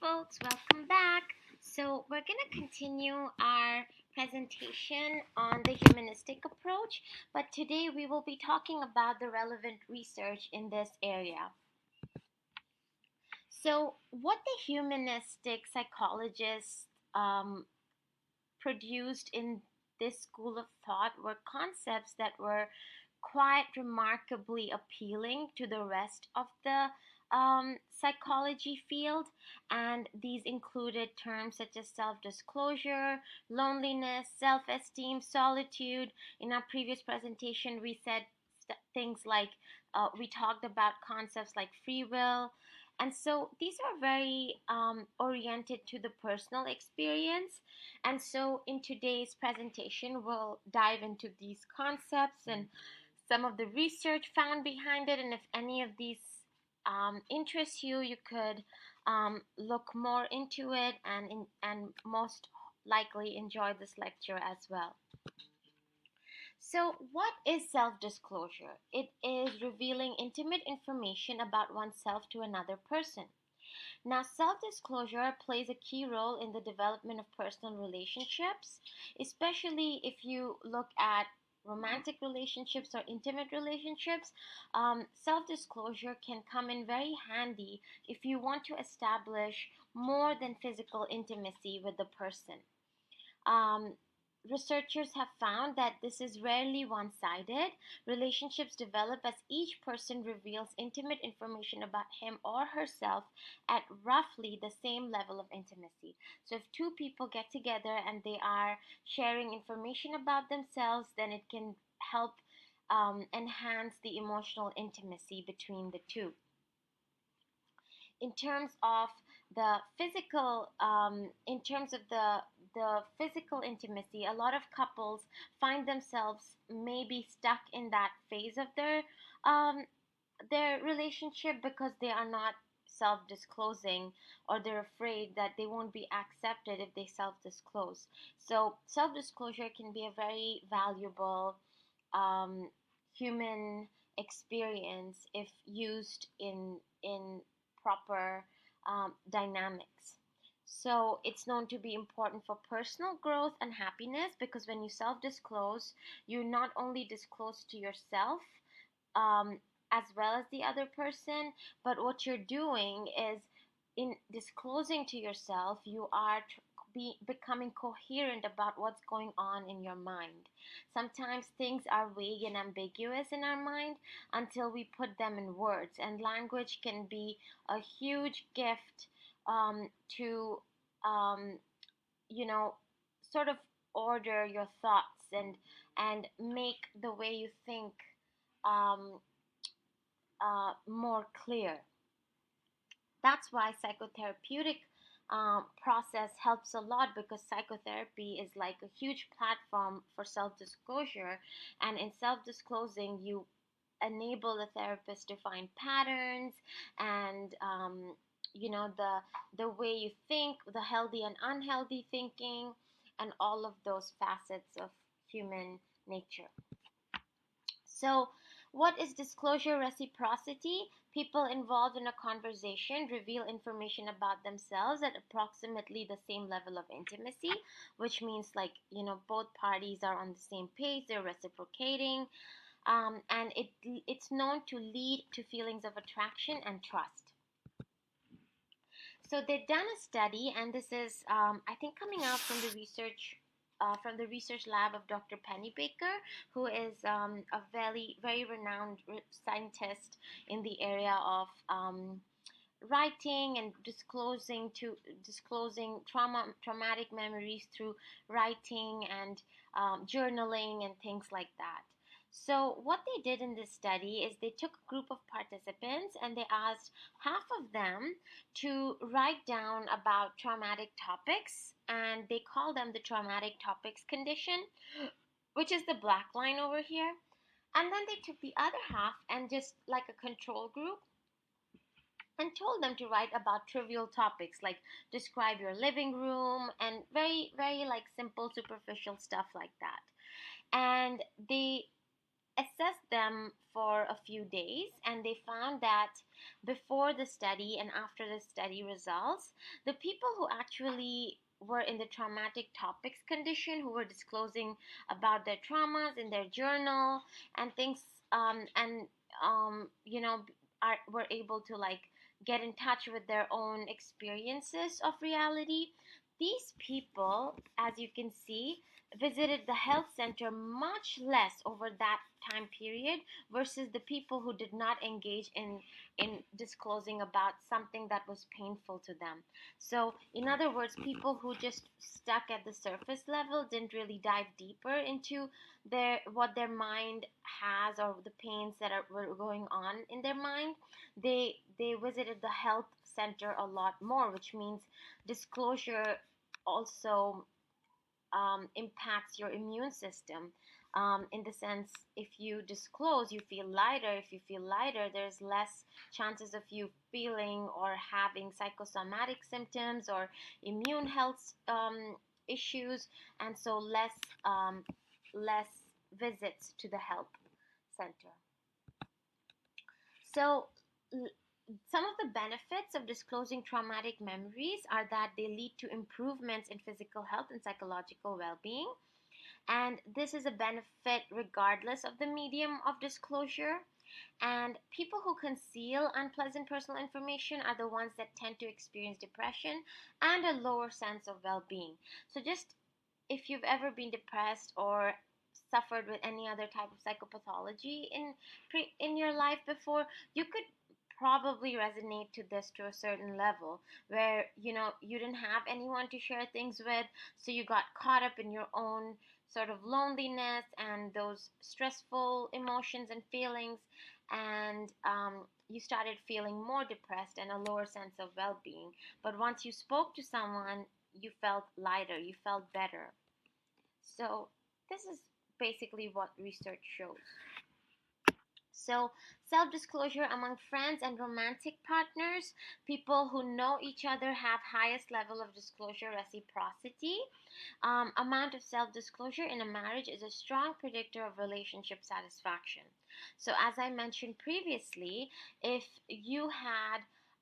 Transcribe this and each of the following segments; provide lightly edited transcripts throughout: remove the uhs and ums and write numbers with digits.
folks, welcome back. So, we're going to continue our presentation on the humanistic approach, but today we will be talking about the relevant research in this area. So, what the humanistic psychologists produced in this school of thought were concepts that were quite remarkably appealing to the rest of the psychology field, and these included terms such as self-disclosure, loneliness, self-esteem, solitude. In our previous presentation, we said things like we talked about concepts like free will. And so these are very oriented to the personal experience. And so in today's presentation, we'll dive into these concepts and some of the research found behind it. And if any of these interests you, you could look more into it and most likely enjoy this lecture as well. So, what is self-disclosure? It is revealing intimate information about oneself to another person. Now, self-disclosure plays a key role in the development of personal relationships, especially if you look at romantic relationships or intimate relationships. Self-disclosure can come in very handy if you want to establish more than physical intimacy with the person. Um, Researchers have found that this is rarely one-sided. Relationships develop as each person reveals intimate information about him or herself at roughly the same level of intimacy. So if two people get together and they are sharing information about themselves, then it can help enhance the emotional intimacy between the two. In terms of the physical, in terms of the physical intimacy, a lot of couples find themselves maybe stuck in that phase of their relationship because they are not self-disclosing, or they're afraid that they won't be accepted if they self-disclose. So self-disclosure can be a very valuable human experience if used in proper dynamics. So it's known to be important for personal growth and happiness, because when you self-disclose, you not only disclose to yourself as well as the other person, but what you're doing is, in disclosing to yourself, you are becoming coherent about what's going on in your mind. Sometimes things are vague and ambiguous in our mind until we put them in words, and language can be a huge gift to you know, sort of order your thoughts and make the way you think um, more clear. That's why psychotherapeutic process helps a lot, because psychotherapy is like a huge platform for self-disclosure, and in self-disclosing you enable the therapist to find patterns and the way you think, the healthy and unhealthy thinking, and all of those facets of human nature. So, what is disclosure reciprocity? People involved in a conversation reveal information about themselves at approximately the same level of intimacy, which means, like, both parties are on the same page, they're reciprocating, and it's known to lead to feelings of attraction and trust. So they've done a study, and this is, I think, coming out from the research lab of Dr. Penny Baker, who is a very, very renowned scientist in the area of writing and disclosing traumatic memories through writing and journaling and things like that. So what they did in this study is they took a group of participants and they asked half of them to write down about traumatic topics, and they call them the traumatic topics condition, which is the black line over here. And then they took the other half and, just like a control group, and told them to write about trivial topics like describe your living room and very, very like simple, superficial stuff like that. And they assessed them for a few days, and they found that before the study and after the study results, the people who actually were in the traumatic topics condition, who were disclosing about their traumas in their journal and things, and you know, were able to like get in touch with their own experiences of reality. These people, as you can see, visited the health center much less over that time period versus the people who did not engage in disclosing about something that was painful to them. So in other words, people who just stuck at the surface level, didn't really dive deeper into what their mind has or the pains that were going on in their mind, they visited the health center a lot more, which means disclosure also impacts your immune system. In the sense, if you disclose, you feel lighter. If you feel lighter, there's less chances of you feeling or having psychosomatic symptoms or immune health issues, and so less visits to the health center. So some of the benefits of disclosing traumatic memories are that they lead to improvements in physical health and psychological well-being. And this is a benefit regardless of the medium of disclosure. And people who conceal unpleasant personal information are the ones that tend to experience depression and a lower sense of well-being. So just if you've ever been depressed or suffered with any other type of psychopathology in your life before, you could probably resonate to this to a certain level, where you didn't have anyone to share things with, so you got caught up in your own sort of loneliness and those stressful emotions and feelings, and you started feeling more depressed and a lower sense of well-being. But once you spoke to someone, you felt lighter, you felt better. So this is basically what research shows. So self-disclosure among friends and romantic partners, people who know each other have highest level of disclosure reciprocity. Amount of self-disclosure in a marriage is a strong predictor of relationship satisfaction. So as I mentioned previously, if you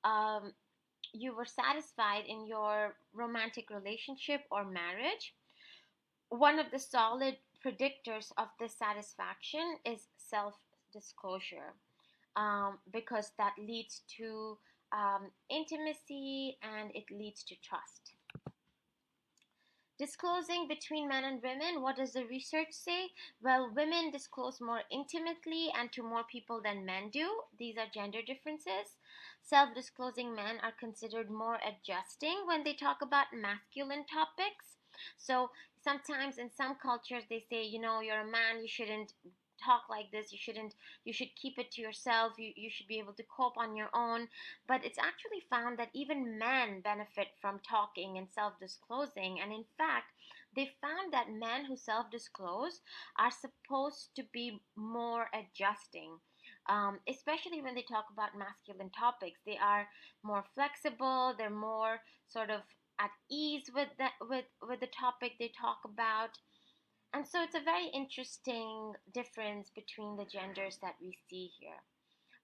were satisfied in your romantic relationship or marriage, one of the solid predictors of this satisfaction is self-disclosure, because that leads to intimacy and it leads to trust. Disclosing between men and women, what does the research say? Well, women disclose more intimately and to more people than men do. These are gender differences. Self-disclosing men are considered more adjusting when they talk about masculine topics. So sometimes in some cultures they say, you're a man, you shouldn't talk like this, you should keep it to yourself, you should be able to cope on your own. But it's actually found that even men benefit from talking and self-disclosing, and in fact they found that men who self-disclose are supposed to be more adjusting, especially when they talk about masculine topics. They are more flexible, they're more sort of at ease with the topic they talk about. And so it's a very interesting difference between the genders that we see here.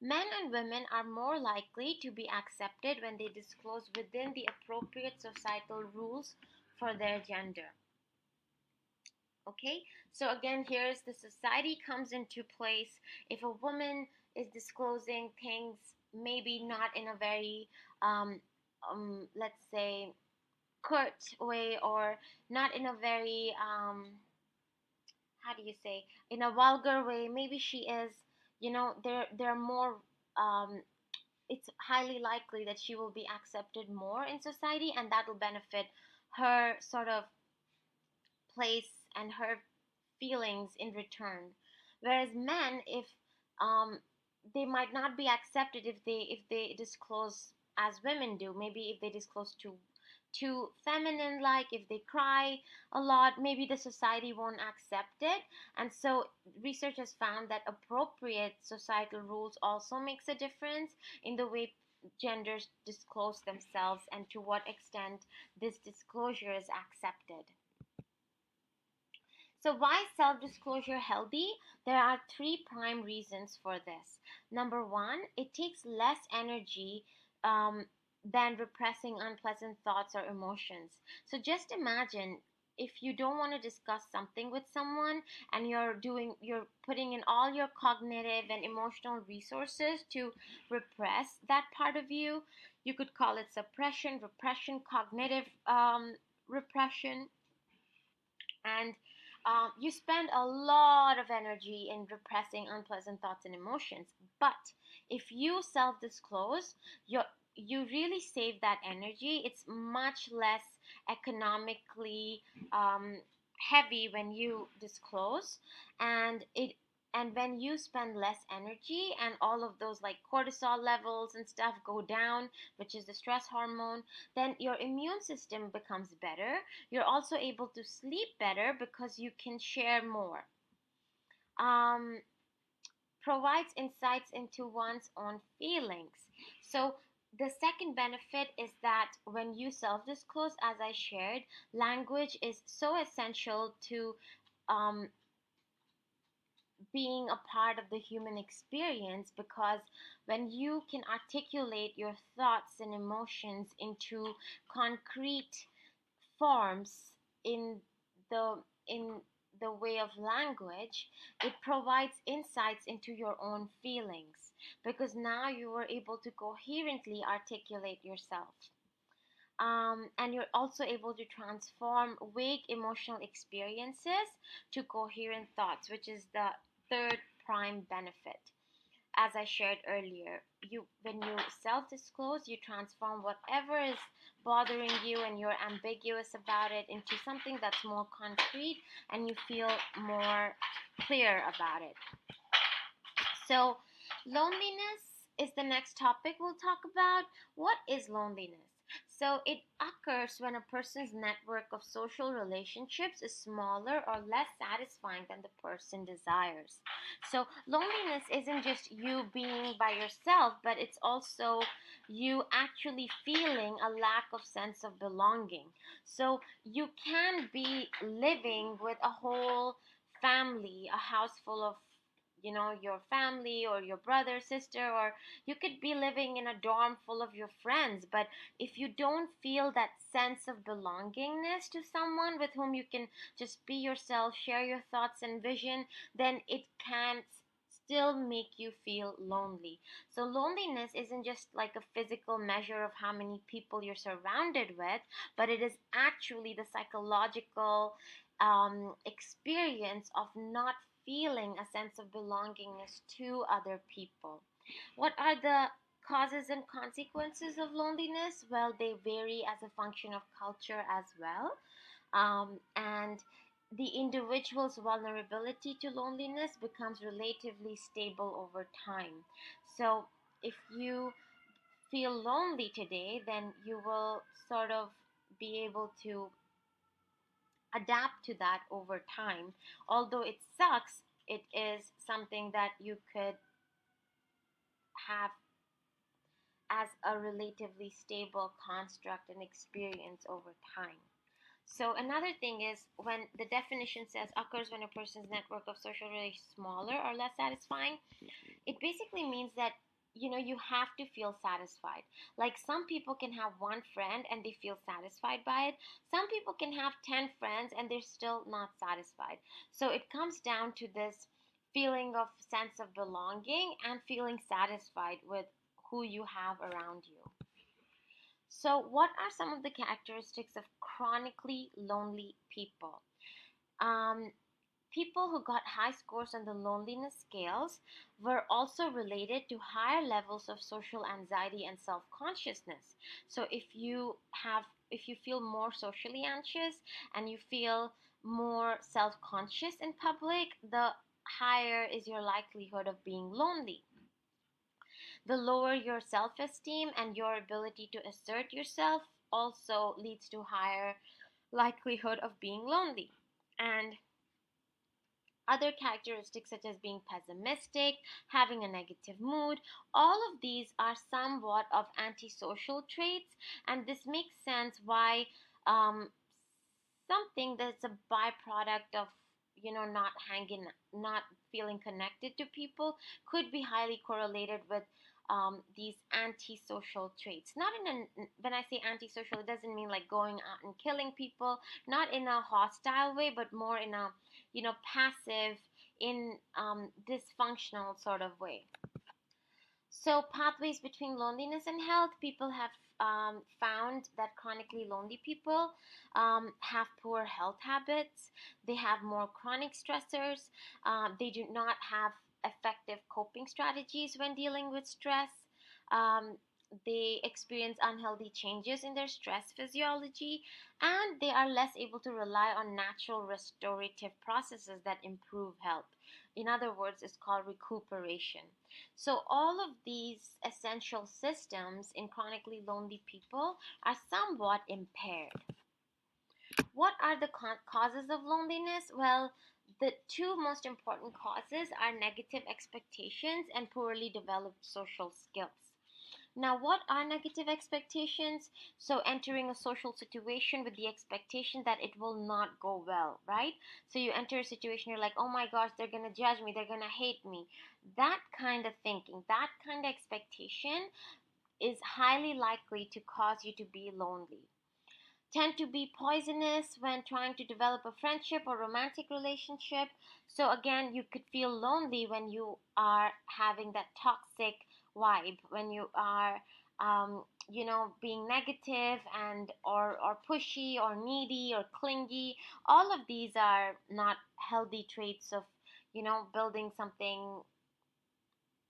Men and women are more likely to be accepted when they disclose within the appropriate societal rules for their gender. Okay, so again, here's the society comes into place. If a woman is disclosing things, maybe not in a very, let's say, curt way, or not in a very, how do you say, in a vulgar way. Maybe she is, they're more, it's highly likely that she will be accepted more in society, and that will benefit her sort of place and her feelings in return. Whereas men, if they might not be accepted if they disclose as women do. Maybe if they disclose too feminine, like if they cry a lot, maybe the society won't accept it. And so research has found that appropriate societal rules also makes a difference in the way genders disclose themselves and to what extent this disclosure is accepted. So, why self disclosure healthy? There are three prime reasons for this. Number one, it takes less energy um, than repressing unpleasant thoughts or emotions. So, just imagine if you don't want to discuss something with someone and you're putting in all your cognitive and emotional resources to repress that part of you. You could call it suppression, repression, cognitive repression, and you spend a lot of energy in repressing unpleasant thoughts and emotions. But if you self disclose, you really save that energy. It's much less economically um, heavy when you disclose, and when you spend less energy and all of those like cortisol levels and stuff go down, which is the stress hormone, then your immune system becomes better. You're also able to sleep better because you can share more. Um, Provides insights into one's own feelings. So, the second benefit is that when you self disclose, as I shared, language is so essential to um, being a part of the human experience, because when you can articulate your thoughts and emotions into concrete forms in the in the way of language, it provides insights into your own feelings, because now you are able to coherently articulate yourself. And you're also able to transform vague emotional experiences to coherent thoughts, which is the third prime benefit. As I shared earlier, when you self-disclose, you transform whatever is bothering you and you're ambiguous about it into something that's more concrete, and you feel more clear about it. So, loneliness is the next topic we'll talk about. What is loneliness? So, it occurs when a person's network of social relationships is smaller or less satisfying than the person desires. So, loneliness isn't just you being by yourself, but it's also you actually feeling a lack of sense of belonging. So, you can be living with a whole family, a house full of your family or your brother, sister, or you could be living in a dorm full of your friends. But if you don't feel that sense of belongingness to someone with whom you can just be yourself, share your thoughts and vision, then it can still make you feel lonely. So loneliness isn't just like a physical measure of how many people you're surrounded with, but it is actually the psychological experience of not feeling a sense of belongingness to other people. What are the causes and consequences of loneliness? Well, they vary as a function of culture as well. And the individual's vulnerability to loneliness becomes relatively stable over time. So, if you feel lonely today, then you will sort of be able to adapt to that over time. Although it sucks, it is something that you could have as a relatively stable construct and experience over time. So another thing is, when the definition says occurs when a person's network of social relations is smaller or less satisfying, it basically means that you have to feel satisfied. Like, some people can have one friend and they feel satisfied by it. Some people can have 10 friends and they're still not satisfied. So it comes down to this feeling of sense of belonging and feeling satisfied with who you have around you. So what are some of the characteristics of chronically lonely people? um, People who got high scores on the loneliness scales were also related to higher levels of social anxiety and self-consciousness. So if you feel more socially anxious and you feel more self-conscious in public, the higher is your likelihood of being lonely. The lower your self-esteem and your ability to assert yourself also leads to higher likelihood of being lonely. And other characteristics such as being pessimistic, having a negative mood, all of these are somewhat of antisocial traits, and this makes sense why um, something that's a byproduct of not feeling connected to people could be highly correlated with these antisocial traits. Not in a, when I say antisocial, it doesn't mean like going out and killing people, not in a hostile way, but more in a, passive, in dysfunctional sort of way. So, pathways between loneliness and health, people have found that chronically lonely people have poor health habits, they have more chronic stressors, they do not have effective coping strategies when dealing with stress. Um, they experience unhealthy changes in their stress physiology, and they are less able to rely on natural restorative processes that improve health. In other words, it's called recuperation. So, all of these essential systems in chronically lonely people are somewhat impaired. What are the causes of loneliness? Well, the two most important causes are negative expectations and poorly developed social skills. Now, what are negative expectations? So, entering a social situation with the expectation that it will not go well, right? So, you enter a situation, you're like, oh my gosh, they're going to judge me, they're going to hate me. That kind of thinking, that kind of expectation is highly likely to cause you to be lonely. Tend to be poisonous when trying to develop a friendship or romantic relationship. So again, you could feel lonely when you are having that toxic vibe, when you are being negative and or pushy or needy or clingy. All of these are not healthy traits of building something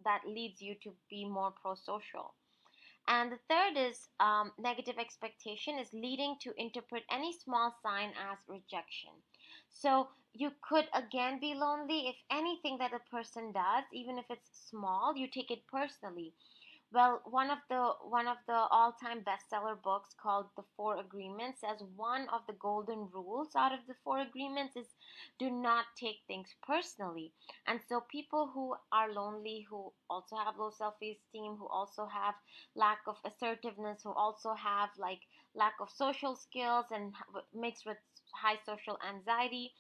that leads you to be more pro-social. And the third is negative expectation is leading to interpret any small sign as rejection. So you could again be lonely if anything that a person does, even if it's small, you take it personally. Well, one of the all-time bestseller books called The Four Agreements says one of the golden rules out of the Four Agreements is do not take things personally. And so people who are lonely, who also have low self-esteem, who also have lack of assertiveness, who also have like lack of social skills and mixed with high social anxiety,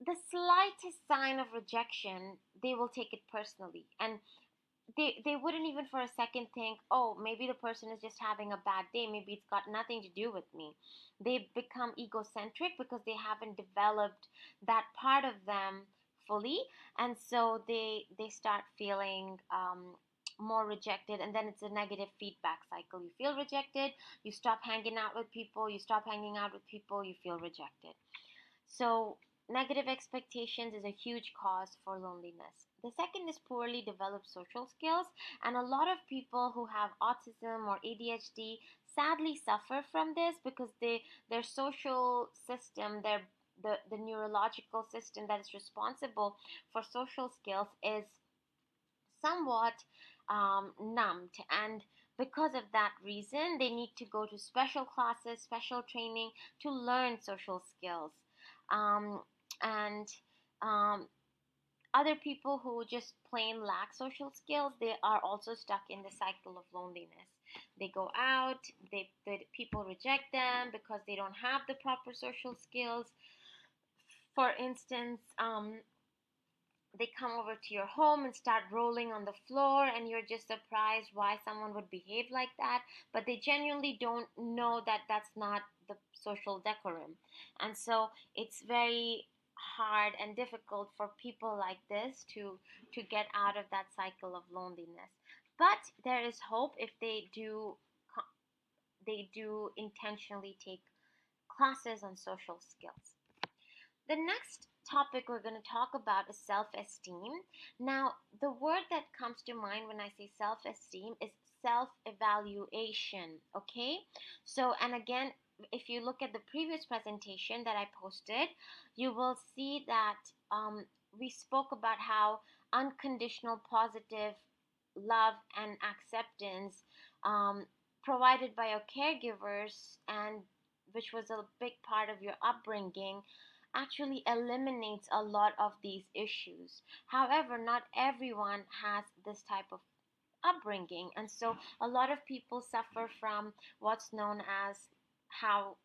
the slightest sign of rejection, they will take it personally. And they wouldn't even for a second think, oh, maybe the person is just having a bad day, maybe it's got nothing to do with me. They become egocentric because they haven't developed that part of them fully, and so they start feeling more rejected, and then it's a negative feedback cycle. You feel rejected, you stop hanging out with people, you stop hanging out with people, you feel rejected. So, negative expectations is a huge cause for loneliness. The second is poorly developed social skills, and a lot of people who have autism or ADHD sadly suffer from this because their social system, the neurological system that is responsible for social skills is somewhat numbed, and because of that reason they need to go to special classes, special training to learn social skills. And um, Other people who just plain lack social skills, they are also stuck in the cycle of loneliness. They go out, the people reject them because they don't have the proper social skills. For instance, they come over to your home and start rolling on the floor, and you're just surprised why someone would behave like that, but they genuinely don't know that that's not the social decorum. And so it's very hard and difficult for people like this to get out of that cycle of loneliness. But there is hope if they do intentionally take classes on social skills. The next topic we're going to talk about is self esteem. Now, the word that comes to mind when I say self esteem is self evaluation. Okay? So, and again, if you look at the previous presentation that I posted, you will see that we spoke about how unconditional positive love and acceptance um, provided by your caregivers, and which was a big part of your upbringing, actually eliminates a lot of these issues. However, not everyone has this type of upbringing, and so a lot of people suffer from what's known as how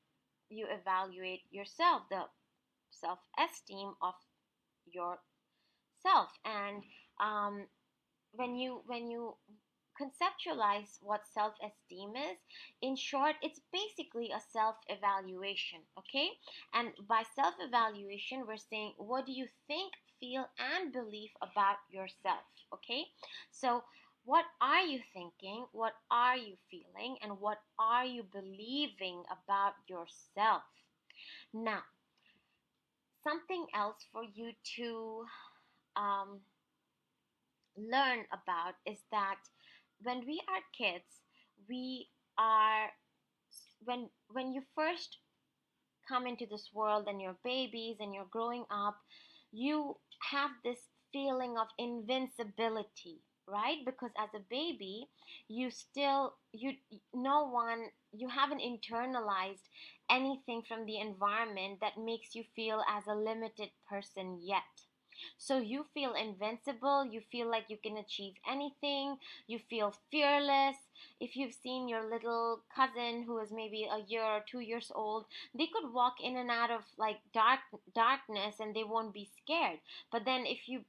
you evaluate yourself, the self-esteem of yourself. And um, when you conceptualize what self-esteem is, in short, it's basically a self-evaluation. Okay, and by self-evaluation, we're saying, what do you think, feel, and believe about yourself? Okay, so what are you thinking, what are you feeling, and what are you believing about yourself? Now, something else for you to um, learn about is that when we are kids, we are when you first come into this world and you're babies and you're growing up, you have this feeling of invincibility, right? Because as a baby, you still you no one you haven't internalized anything from the environment that makes you feel as a limited person yet. So you feel invincible, you feel like you can achieve anything, you feel fearless. If you've seen your little cousin who is maybe a year or 2 years old, they could walk in and out of like darkness and they won't be scared. But then if you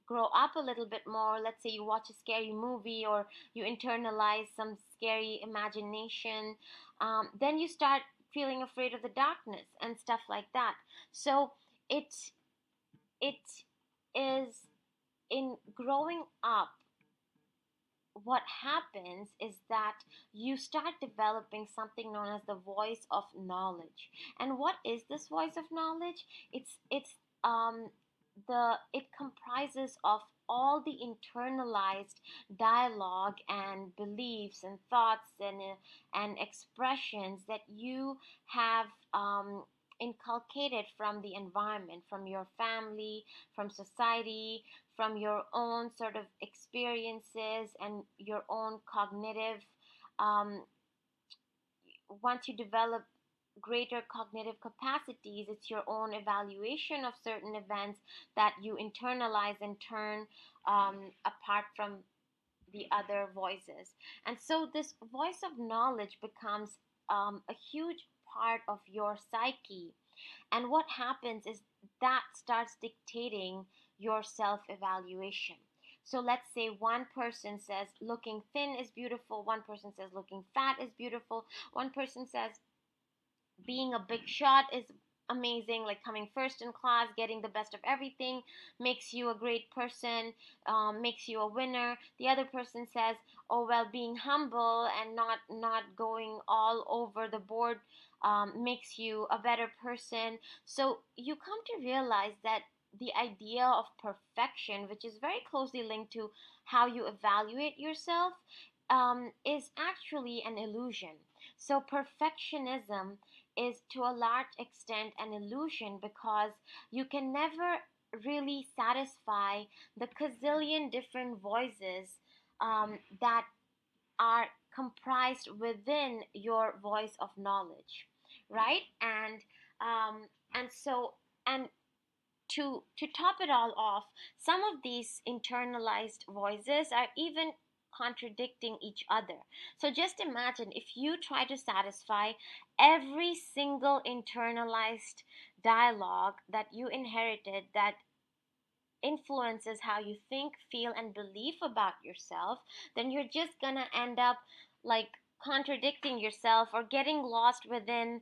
grow up a little bit more, let's say you watch a scary movie or you internalize some scary imagination, then you start feeling afraid of the darkness and stuff like that. So it it is in growing up, what happens is that you start developing something known as the voice of knowledge. And what is this voice of knowledge? It's the it comprises of all the internalized dialogue and beliefs and thoughts and expressions that you have inculcated from the environment, from your family, from society, from your own sort of experiences and your own cognitive. Um, Once you develop greater cognitive capacities, it's your own evaluation of certain events that you internalize and turn apart from the other voices. And so this voice of knowledge becomes a huge part of your psyche. And what happens is that starts dictating your self evaluation. So let's say one person says looking thin is beautiful, one person says looking fat is beautiful, one person says being a big shot is amazing, like coming first in class, getting the best of everything makes you a great person, makes you a winner. The other person says, oh well, being humble and not going all over the board makes you a better person. So you come to realize that the idea of perfection, which is very closely linked to how you evaluate yourself, is actually an illusion. So perfectionism is to a large extent an illusion, because you can never really satisfy the gazillion different voices that are comprised within your voice of knowledge, right? And so and to top it all off, some of these internalized voices are even contradicting each other. So just imagine if you try to satisfy every single internalized dialogue that you inherited that influences how you think, feel, and believe about yourself, then you're just gonna end up like contradicting yourself or getting lost within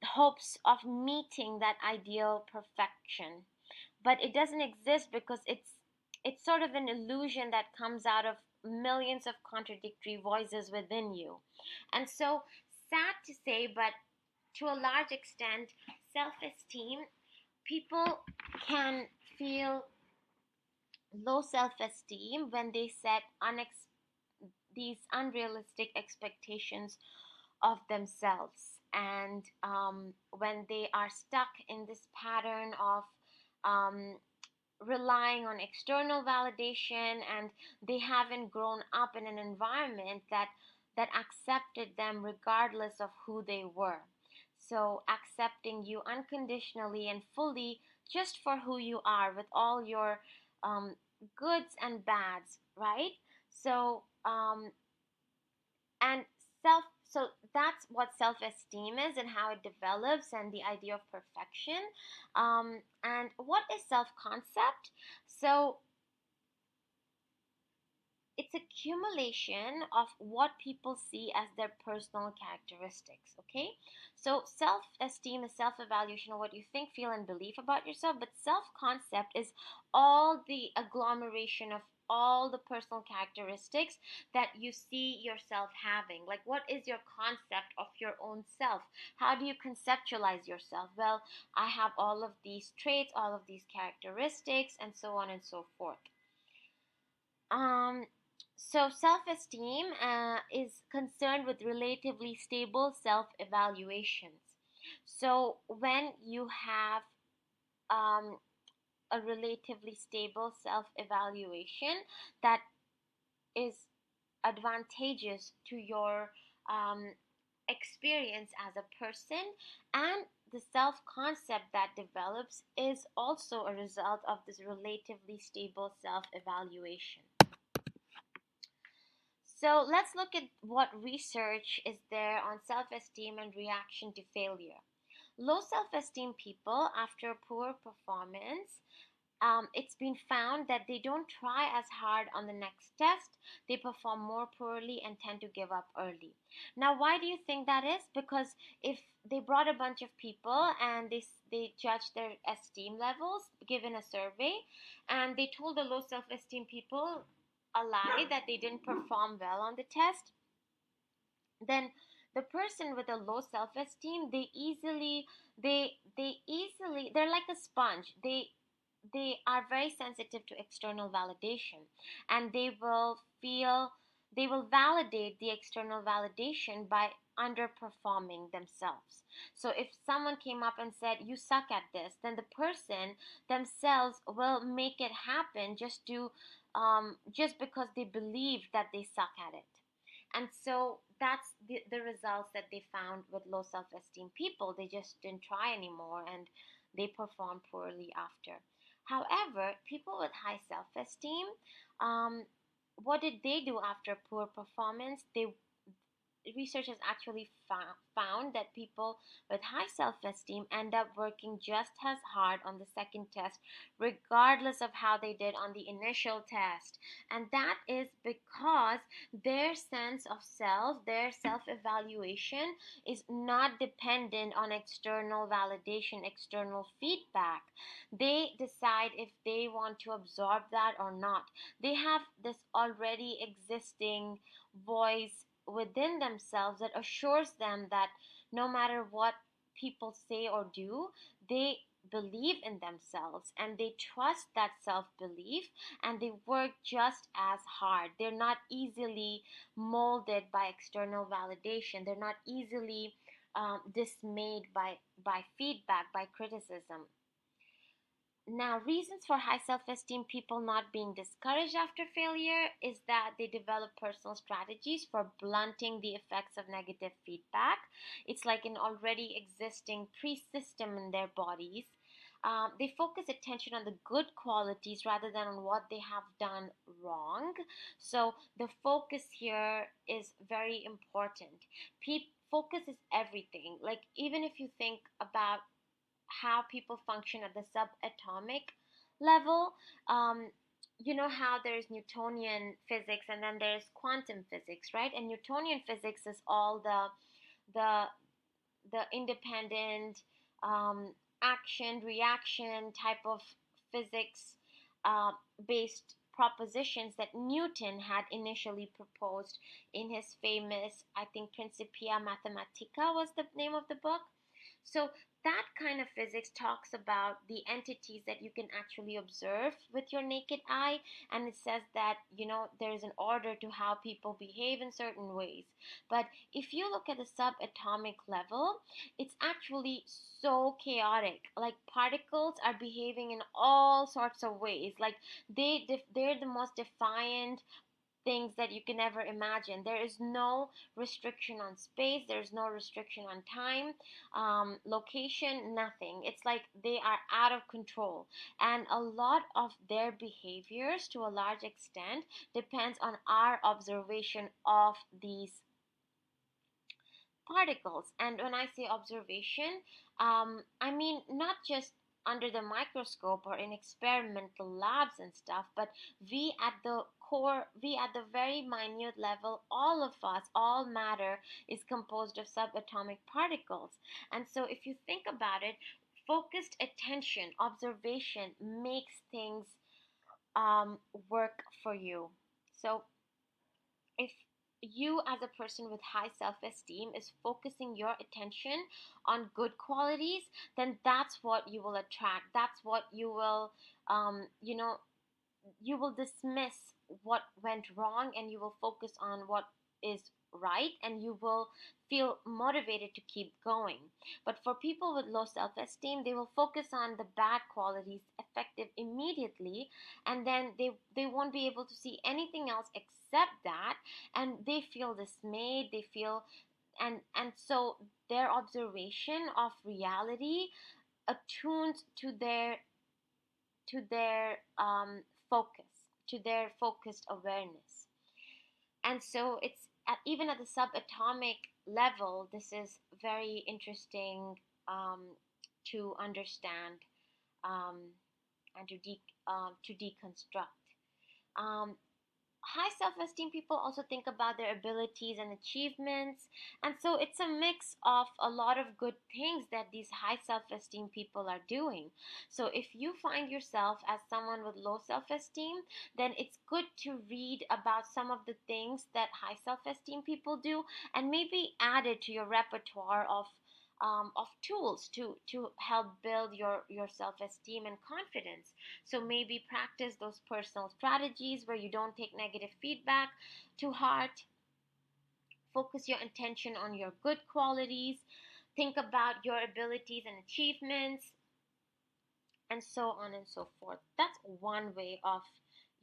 hopes of meeting that ideal perfection. But it doesn't exist because it's sort of an illusion that comes out of millions of contradictory voices within you. And so, sad to say, but to a large extent, self-esteem, people can feel low self-esteem when they set these unrealistic expectations of themselves, and when they are stuck in this pattern of um, relying on external validation, and they haven't grown up in an environment that accepted them regardless of who they were. So accepting you unconditionally and fully just for who you are, with all your um, goods and bads, right? So and self So that's what self-esteem is and how it develops and the idea of perfection. And what is self-concept? So it's accumulation of what people see as their personal characteristics. Okay, so self-esteem is self-evaluation of what you think, feel, and believe about yourself, but self-concept is all the agglomeration of all the personal characteristics that you see yourself having. Like, what is your concept of your own self? How do you conceptualize yourself? Well, I have all of these traits, all of these characteristics, and so on and so forth. um, so self-esteem is concerned with relatively stable self-evaluations. So when you have um, a relatively stable self-evaluation, that is advantageous to your um, experience as a person, and the self-concept that develops is also a result of this relatively stable self-evaluation. So let's look at what research is there on self-esteem and reaction to failure. Low self-esteem people, after poor performance, it's been found that they don't try as hard on the next test. They perform more poorly and tend to give up early. Now, why do you think that is? Because if they brought a bunch of people and they judged their esteem levels given a survey, and they told the low self-esteem people a lie that they didn't perform well on the test, then the person with a low self-esteem, they're like a sponge. They are very sensitive to external validation, and they will validate the external validation by underperforming themselves. So if someone came up and said you suck at this, then the person themselves will make it happen just because they believe that they suck at it. And so that's the results that they found with low self-esteem people. They just didn't try anymore and they performed poorly after. However, people with high self-esteem, what did they do after poor performance? Research has actually found that people with high self-esteem end up working just as hard on the second test, regardless of how they did on the initial test. And that is because their sense of self, their self-evaluation, is not dependent on external validation, external feedback. They decide if they want to absorb that or not. They have this already existing voice within themselves that assures them that no matter what people say or do, they believe in themselves and they trust that self belief and they work just as hard. They're not easily molded by external validation, they're not easily dismayed by feedback, by criticism. Now, reasons for high self esteem people not being discouraged after failure is that they develop personal strategies for blunting the effects of negative feedback. It's like an already existing pre system in their bodies. They focus attention on the good qualities rather than on what they have done wrong. So, the focus here is very important. Focus is everything. Like, even if you think about how people function at the subatomic level. You know how there's Newtonian physics and then there's quantum physics, right? And Newtonian physics is all the the independent action reaction type of physics uh, based propositions that Newton had initially proposed in his famous, I think, Principia Mathematica was the name of the book. So that kind of physics talks about the entities that you can actually observe with your naked eye, and it says that there is an order to how people behave in certain ways. But if you look at the subatomic level, it's actually so chaotic. Like, particles are behaving in all sorts of ways. Like, they're the most defiant things that you can ever imagine. There is no restriction on space, there's no restriction on time, location, nothing. It's like they are out of control. And a lot of their behaviors, to a large extent, depends on our observation of these particles. And when I say observation, I mean not just under the microscope or in experimental labs and stuff, but we at the core, we at the very minute level, all of us, all matter is composed of subatomic particles. And so if you think about it, focused attention, observation makes things work for you. So if you as a person with high self-esteem is focusing your attention on good qualities, then that's what you will attract, that's what you will you know, you will dismiss what went wrong and you will focus on what is right, and you will feel motivated to keep going. But for people with low self esteem, they will focus on the bad qualities effective immediately, and then they won't be able to see anything else except that, and they feel dismayed, they feel, and so their observation of reality attunes to their focus, to their focused awareness. And so it's even at the subatomic level, this is very interesting to understand, um, and to deconstruct. Um, High self esteem people also think about their abilities and achievements. And so it's a mix of a lot of good things that these high self esteem people are doing. So if you find yourself as someone with low self esteem, then it's good to read about some of the things that high self esteem people do, and maybe add it to your repertoire of tools to help build your self-esteem and confidence. So maybe practice those personal strategies where you don't take negative feedback to heart. Focus your attention on your good qualities. Think about your abilities and achievements, and so on and so forth. That's one way of,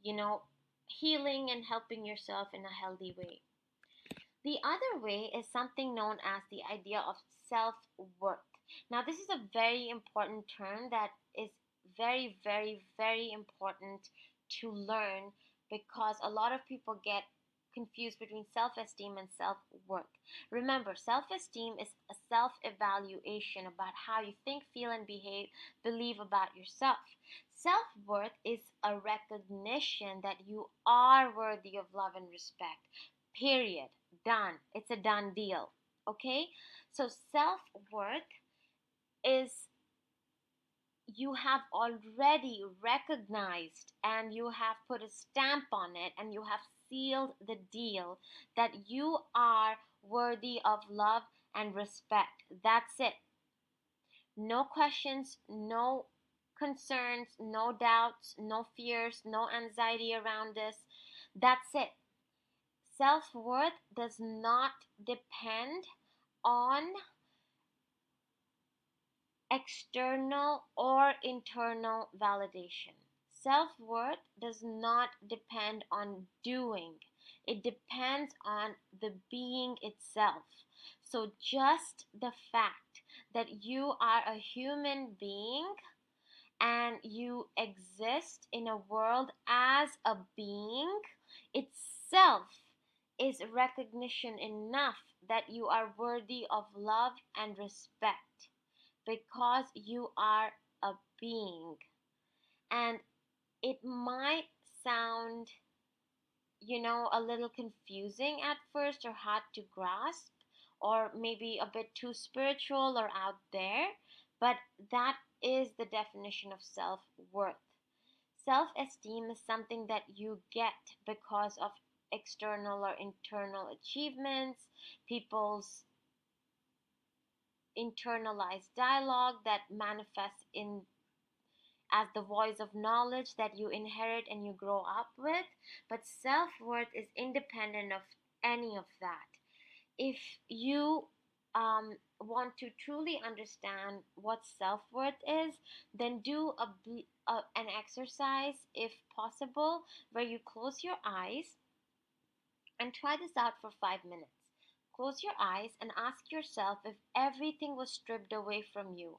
you know, healing and helping yourself in a healthy way. The other way is something known as the idea of self worth. Now, this is a very important term that is very, very, very important to learn, because a lot of people get confused between self esteem and self worth. Remember, self esteem is a self evaluation about how you think, feel, and believe about yourself. Self worth is a recognition that you are worthy of love and respect. Period. Done. It's a done deal. Okay? So self worth is, you have already recognized and you have put a stamp on it and you have sealed the deal that you are worthy of love and respect. That's it. No questions, no concerns, no doubts, no fears, no anxiety around this. That's it. Self worth does not depend on external or internal validation. Self worth does not depend on doing, it depends on the being itself. So, just the fact that you are a human being and you exist in a world as a being itself is recognition enough that you are worthy of love and respect, because you are a being. And it might sound, a little confusing at first or hard to grasp, or maybe a bit too spiritual or out there, but that is the definition of self worth. Self esteem is something that you get because of external or internal achievements, people's internalized dialogue that manifests in as the voice of knowledge that you inherit and you grow up with. But self-worth is independent of any of that. If you want to truly understand what self-worth is, then do an exercise, if possible, where you close your eyes and try this out for 5 minutes. Close your eyes and ask yourself, if everything was stripped away from you,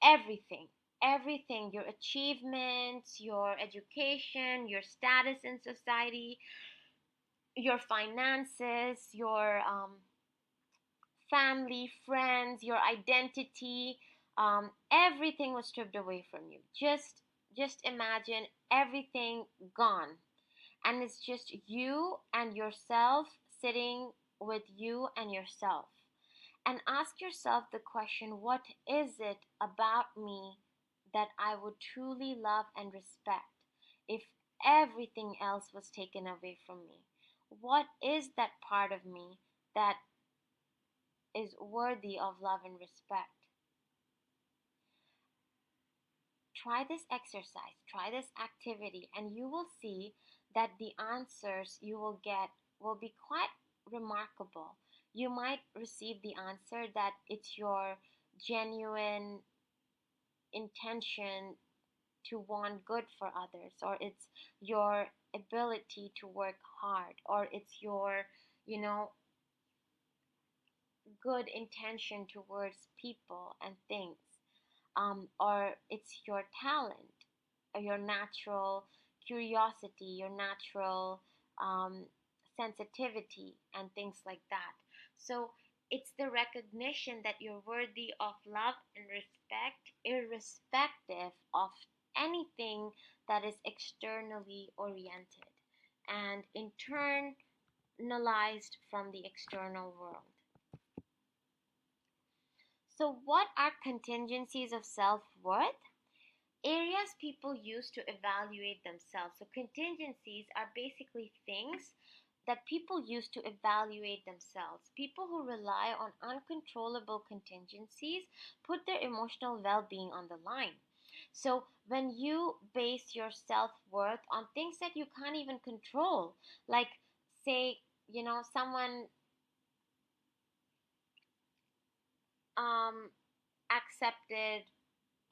everything, everything, your achievements, your education, your status in society, your finances, your family, friends, your identity, everything was stripped away from you. Just imagine everything gone, and it's just you and yourself sitting with you and yourself. And ask yourself the question, what is it about me that I would truly love and respect if everything else was taken away from me? What is that part of me that is worthy of love and respect? Try this exercise, try this activity, and you will see that the answers you will get will be quite remarkable. You might receive the answer that it's your genuine intention to want good for others, or it's your ability to work hard, or it's your, you know, good intention towards people and things, or it's your talent, or your natural curiosity, your natural um, sensitivity, and things like that. So it's the recognition that you're worthy of love and respect, irrespective of anything that is externally oriented and internalized from the external world. So, what are contingencies of self worth? Areas people use to evaluate themselves. So, contingencies are basically things that people use to evaluate themselves. People who rely on uncontrollable contingencies put their emotional well being on the line. So, when you base your self worth on things that you can't even control, like, say, someone um, accepted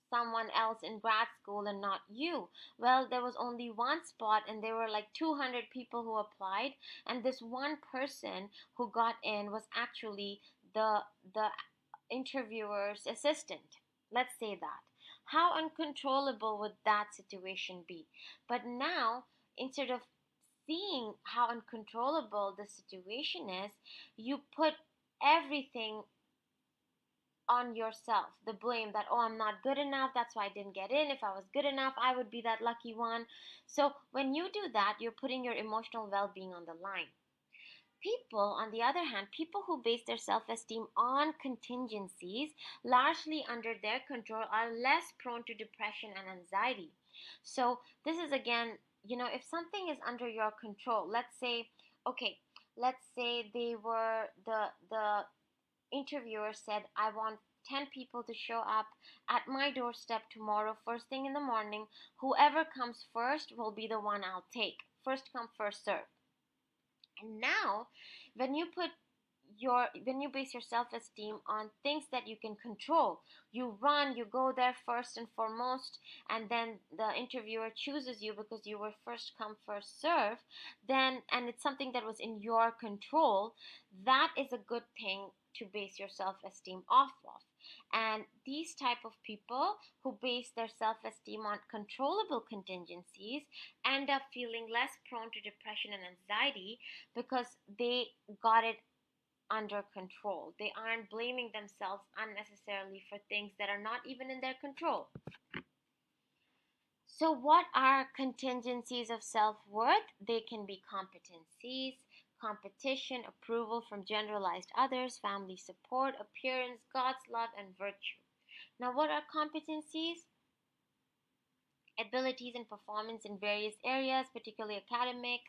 someone else in grad school and not you. Well, there was only one spot and there were like 200 people who applied, and this one person who got in was actually the interviewer's assistant. Let's say that. How uncontrollable would that situation be? But now, instead of seeing how uncontrollable the situation is, you put everything on yourself, the blame that, oh, I'm not good enough, that's why I didn't get in. If I was good enough, I would be that lucky one. So when you do that, you're putting your emotional well-being on the line. People, on the other hand, people who base their self-esteem on contingencies largely under their control are less prone to depression and anxiety. So this is again, if something is under your control, let's say, okay, let's say they were the interviewer said, I want 10 people to show up at my doorstep tomorrow, first thing in the morning. Whoever comes first will be the one I'll take. First come, first serve. And now, when you base your self-esteem on things that you can control, you run, you go there first and foremost, and then the interviewer chooses you because you were first come, first serve, and it's something that was in your control, that is a good thing to base your self-esteem off of. And these type of people who base their self-esteem on controllable contingencies end up feeling less prone to depression and anxiety because they got it under control. They aren't blaming themselves unnecessarily for things that are not even in their control. So, what are contingencies of self worth? They can be competencies, competition, approval from generalized others, family support, appearance, God's love, and virtue. Now, what are competencies? Abilities and performance in various areas, particularly academic.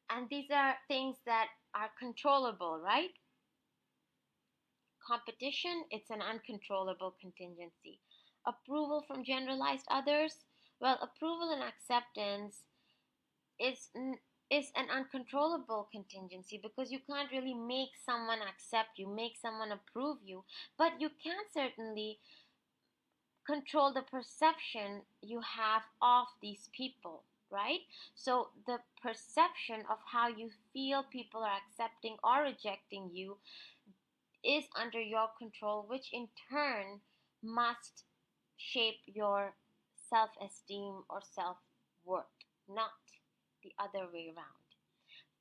And these are things that are controllable, right? Competition, it's an uncontrollable contingency. Approval from generalized others, well, approval and acceptance is is an uncontrollable contingency because you can't really make someone accept you, make someone approve you, but you can certainly control the perception you have of these people, right? So the perception of how you feel people are accepting or rejecting you is under your control, which in turn must shape your self esteem or self worth, not the other way around.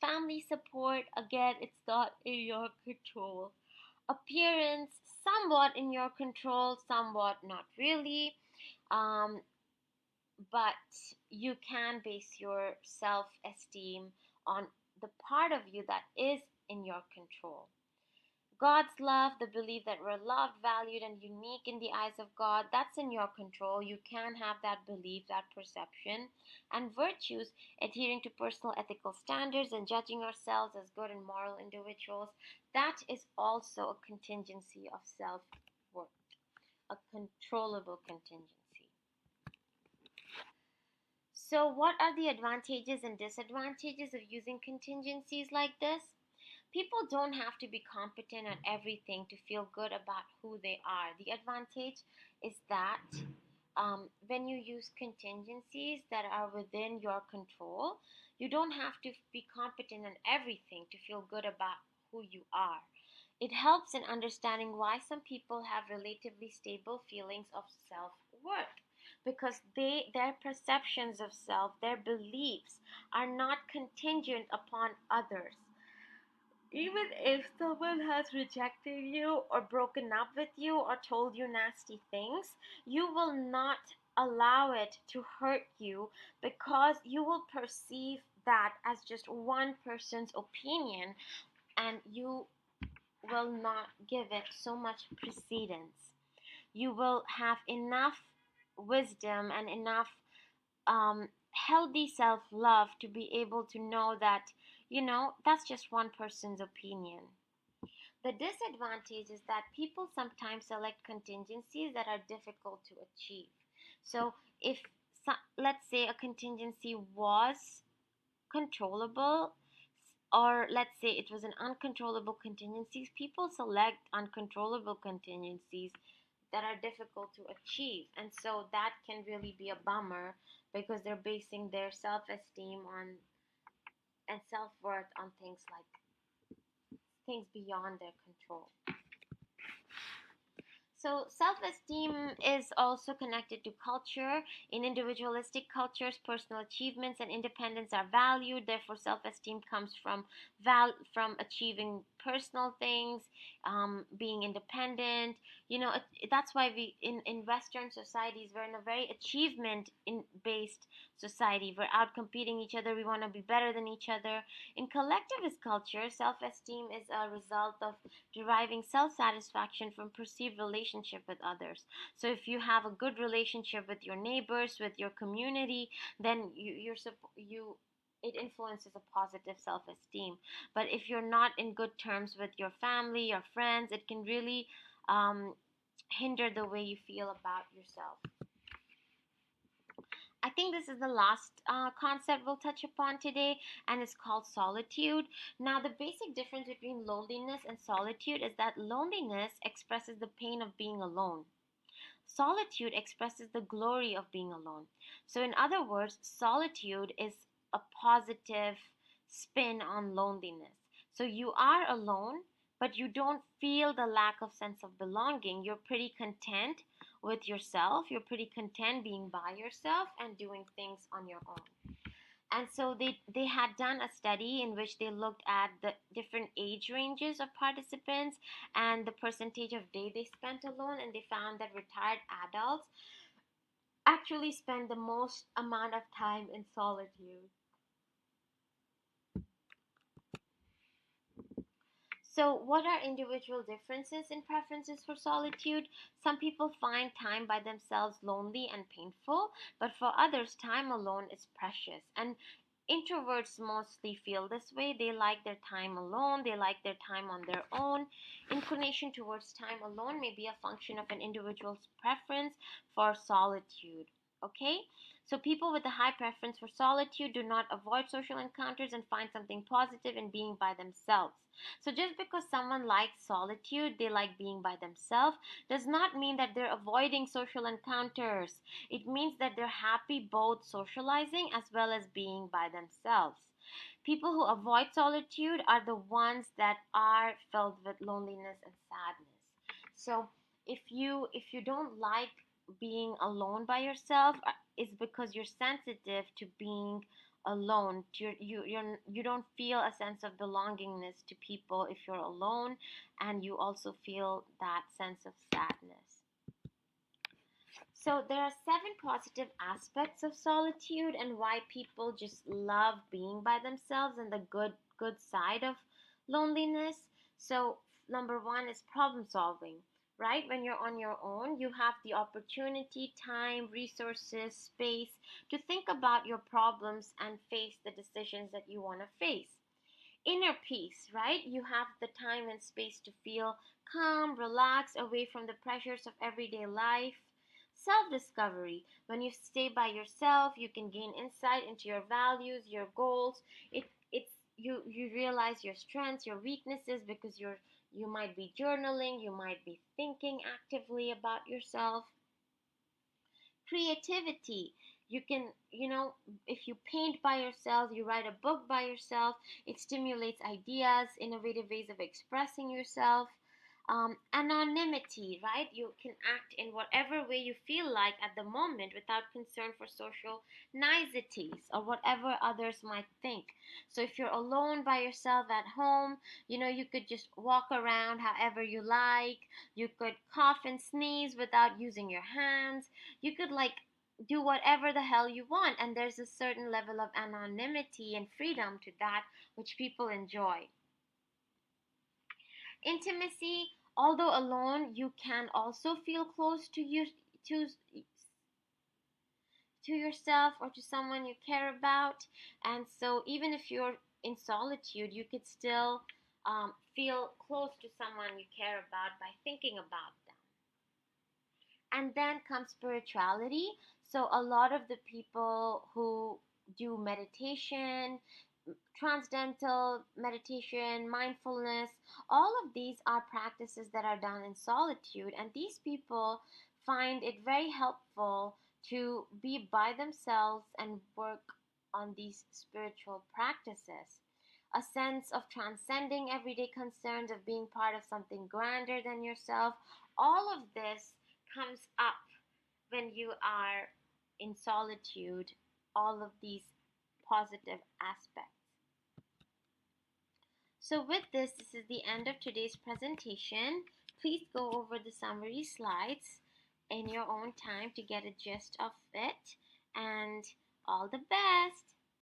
Family support, again, it's not in your control. Appearance, somewhat in your control, somewhat not really. Um, but you can base your self esteem on the part of you that is in your control. God's love, the belief that we're loved, valued, and unique in the eyes of God, that's in your control. You can have that belief, that perception. And virtues, adhering to personal ethical standards and judging ourselves as good and moral individuals, that is also a contingency of self worth, a controllable contingency. So, what are the advantages and disadvantages of using contingencies like this? People don't have to be competent at everything to feel good about who they are. The advantage is that when you use contingencies that are within your control, you don't have to be competent in everything to feel good about who you are. It helps in understanding why some people have relatively stable feelings of self-worth, because their perceptions of self, their beliefs are not contingent upon others. Even if someone has rejected you or broken up with you or told you nasty things, you will not allow it to hurt you, because you will perceive that as just one person's opinion, and you will not give it so much precedence. You will have enough wisdom and enough healthy self love to be able to know that, that's just one person's opinion. The disadvantage is that people sometimes select contingencies that are difficult to achieve. So, if let's say a contingency was controllable, or let's say it was an uncontrollable contingencies, people select uncontrollable contingencies that are difficult to achieve, and so that can really be a bummer, because they're basing their self-esteem on and self-worth on things like things beyond their control. So, self esteem is also connected to culture. In individualistic cultures, personal achievements and independence are valued. Therefore, self esteem comes from achieving personal things, being independent. That's why in Western societies, we're in a very achievement based society. We're out competing each other. We want to be better than each other. In collectivist culture, self esteem is a result of deriving self satisfaction from perceived relationship with others. So if you have a good relationship with your neighbors, with your community, then you it influences a positive self esteem. But if you're not in good terms with your family, your friends, it can really hinder the way you feel about yourself. I think this is the last concept we'll touch upon today, and it's called solitude. Now, the basic difference between loneliness and solitude is that loneliness expresses the pain of being alone. Solitude expresses the glory of being alone. So, in other words, solitude is a positive spin on loneliness. So, you are alone, but you don't feel the lack of sense of belonging. You're pretty content with yourself. You're pretty content being by yourself and doing things on your own. And so they had done a study in which they looked at the different age ranges of participants and the percentage of day they spent alone, and they found that retired adults actually spend the most amount of time in solitude. So, what are individual differences in preferences for solitude? Some people find time by themselves lonely and painful, but for others, time alone is precious. And introverts mostly feel this way. They like their time alone, they like their time on their own. Inclination towards time alone may be a function of an individual's preference for solitude. Okay? So, people with a high preference for solitude do not avoid social encounters and find something positive in being by themselves. So just because someone likes solitude, they like being by themselves, does not mean that they're avoiding social encounters. It means that they're happy both socializing as well as being by themselves. People who avoid solitude are the ones that are filled with loneliness and sadness. So if you don't like being alone by yourself, it's because you're sensitive to being alone. You don't feel a sense of belongingness to people if you're alone, and you also feel that sense of sadness. So there are 7 positive aspects of solitude and why people just love being by themselves, and the good side of loneliness. So number 1 is problem solving. Right? When you're on your own, you have the opportunity, time, resources, space to think about your problems and face the decisions that you want to face. Inner peace, right? You have the time and space to feel calm, relaxed, away from the pressures of everyday life. Self discovery. When you stay by yourself, you can gain insight into your values, your goals. You realize your strengths, your weaknesses, because you might be journaling, you might be thinking actively about yourself. Creativity. You can, if you paint by yourself, you write a book by yourself, it stimulates ideas, innovative ways of expressing yourself. Anonymity, right? You can act in whatever way you feel like at the moment without concern for social niceties or whatever others might think. So if you're alone by yourself at home, you could just walk around however you like. You could cough and sneeze without using your hands. You could do whatever the hell you want, and there's a certain level of anonymity and freedom to that which people enjoy. Intimacy. Although alone, you can also feel close to to yourself or to someone you care about. And so even if you're in solitude, you could still feel close to someone you care about by thinking about them. And then comes spirituality. So a lot of the people who do meditation, transcendental meditation, mindfulness, all of these are practices that are done in solitude, and these people find it very helpful to be by themselves and work on these spiritual practices. A sense of transcending everyday concerns, of being part of something grander than yourself. All of this comes up when you are in solitude, all of these positive aspects. So with this is the end of today's presentation. Please go over the summary slides in your own time to get a gist of it, and all the best.